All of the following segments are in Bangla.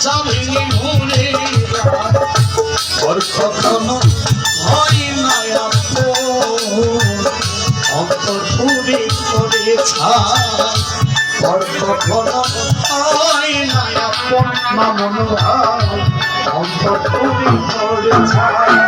আশা ভেঙে মরে ওর কখনো হয় না অন্তর পুরে করে ছাড় ওর কখনো হয় না মামন ভাই অন্তর পুরে করে ছাড়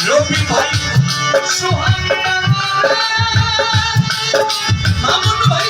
রবি ভাই মামুন ভাই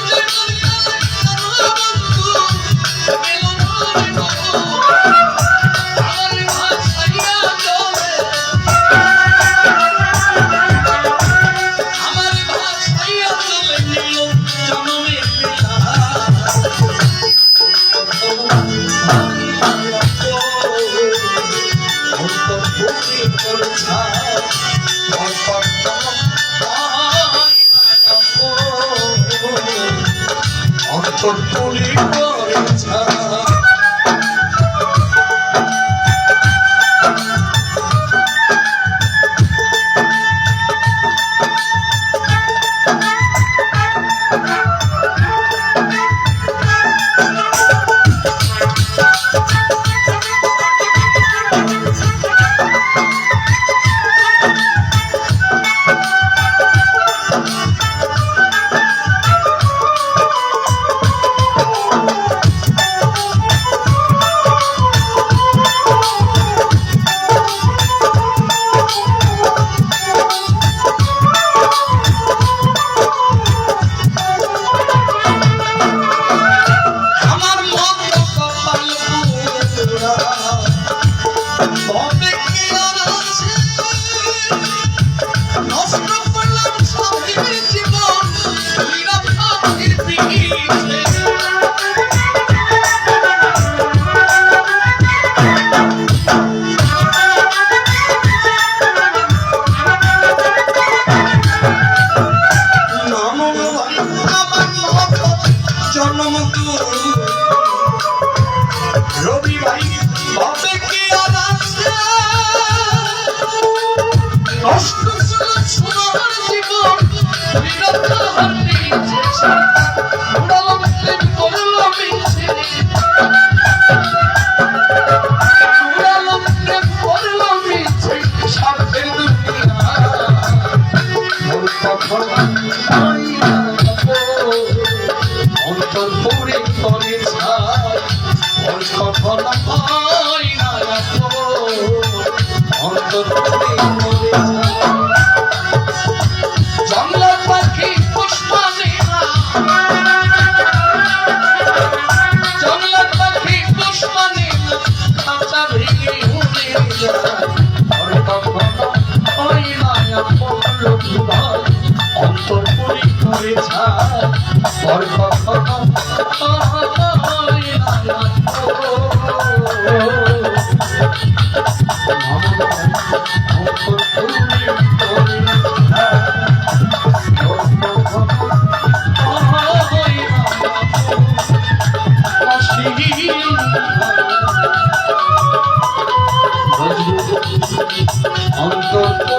রবি ভাই তবে কি আর আছে নষ্ট সোনার জীবন বিরত হারিয়েছে উড়ালাম প্রেম করলাম মিছে উড়ালাম প্রেম করলাম মিছে স্বার্থের দুনিয়া মোর কখন হয় না অন্তর পুরে করে ছাড় মোর কখন হয় না অন্তর পুরে করে ছাড় জঙ্গল পাখি পুষ্পানে জঙ্গল পাখি পুষ্পানে খাঁচা ভেঙে উড়ে যায় মোর কখন হয় না অন্তর পুরে করে ছাড় মোর কখন হয় না অন্তর